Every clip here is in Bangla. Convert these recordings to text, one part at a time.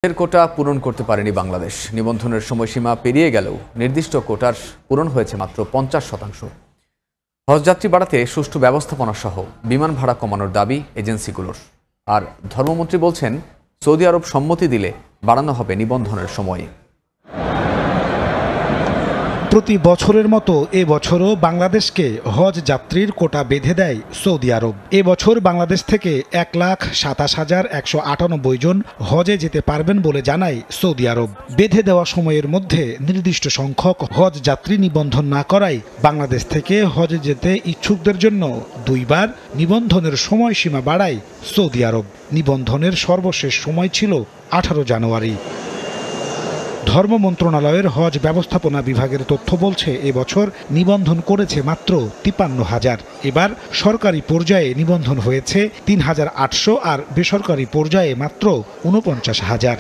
এর কোটা পূরণ করতে পারেনি বাংলাদেশ। নিবন্ধনের সময়সীমা পেরিয়ে গেলেও নির্দিষ্ট কোটার পূরণ হয়েছে মাত্র 50%। হজযাত্রী বাড়াতে সুষ্ঠু ব্যবস্থাপনা সহ বিমান ভাড়া কমানোর দাবি এজেন্সিগুলোর। আর ধর্মমন্ত্রী বলছেন, সৌদি আরব সম্মতি দিলে বাড়ানো হবে নিবন্ধনের সময়। প্রতি বছরের মতো এবছরও বাংলাদেশকে হজ যাত্রীর কোটা বেঁধে দেয় সৌদি আরব। এবছর বাংলাদেশ থেকে 1,27,198 জন হজে যেতে পারবেন বলে জানায় সৌদি আরব। বেঁধে দেওয়া সময়ের মধ্যে নির্দিষ্ট সংখ্যক হজ যাত্রী নিবন্ধন না করায় বাংলাদেশ থেকে হজে যেতে ইচ্ছুকদের জন্য 2 বার নিবন্ধনের সময়সীমা বাড়ায় সৌদি আরব। নিবন্ধনের সর্বশেষ সময় ছিল 18 জানুয়ারি। ধর্ম মন্ত্রণালয়ের হজ ব্যবস্থাপনা বিভাগের তথ্য বলছে, এবছর নিবন্ধন করেছে মাত্র 53,000। এবার সরকারি পর্যায়ে নিবন্ধন হয়েছে 3,800 আর বেসরকারি পর্যায়ে মাত্র 49,000।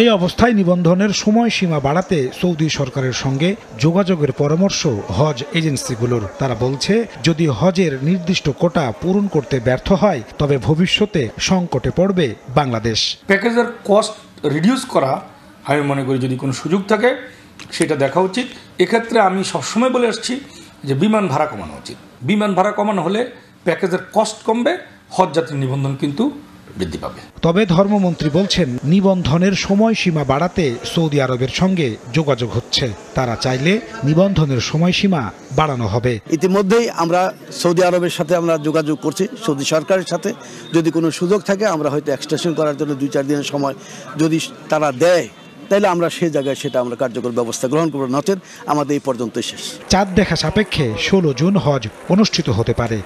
এই অবস্থায় নিবন্ধনের সময়সীমা বাড়াতে সৌদি সরকারের সঙ্গে যোগাযোগের পরামর্শ হজ এজেন্সিগুলোর। তারা বলছে, যদি হজের নির্দিষ্ট কোটা পূরণ করতে ব্যর্থ হয় তবে ভবিষ্যতে সংকটে পড়বে বাংলাদেশ। প্যাকেজের কস্ট রিডিউস করা, আমি মনে করি যদি কোনো সুযোগ থাকে সেটা দেখা উচিত। এক্ষেত্রে আমি সবসময় বলে আসছি যে বিমান ভাড়া কমানো উচিত। বিমান ভাড়া কমানো হলে প্যাকেজের কস্ট কমবে, হজ যাত্রী নিবন্ধন কিন্তু বৃদ্ধি পাবে। তবে ধর্মমন্ত্রী বলছেন, নিবন্ধনের সময়সীমা বাড়াতে সৌদি আরবের সঙ্গে যোগাযোগ হচ্ছে। তারা চাইলে নিবন্ধনের সময়সীমা বাড়ানো হবে। ইতিমধ্যেই আমরা সৌদি আরবের সাথে আমরা যোগাযোগ করছি, সৌদি সরকারের সাথে। যদি কোনো সুযোগ থাকে আমরা হয়তো এক্সটেনশন করার জন্য 2-4 দিনের সময় যদি তারা দেয়, তাহলে আমরা সেই জায়গায় সেটা আমরা কার্যকর ব্যবস্থা গ্রহণ করব। নচেত আমাদের এই পর্যন্ত শেষ। চাঁদ দেখা সাপেক্ষে 16 জুন হজ অনুষ্ঠিত হতে পারে।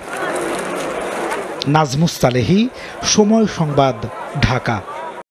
নাজমুস সালেহী, সময় সংবাদ, ঢাকা।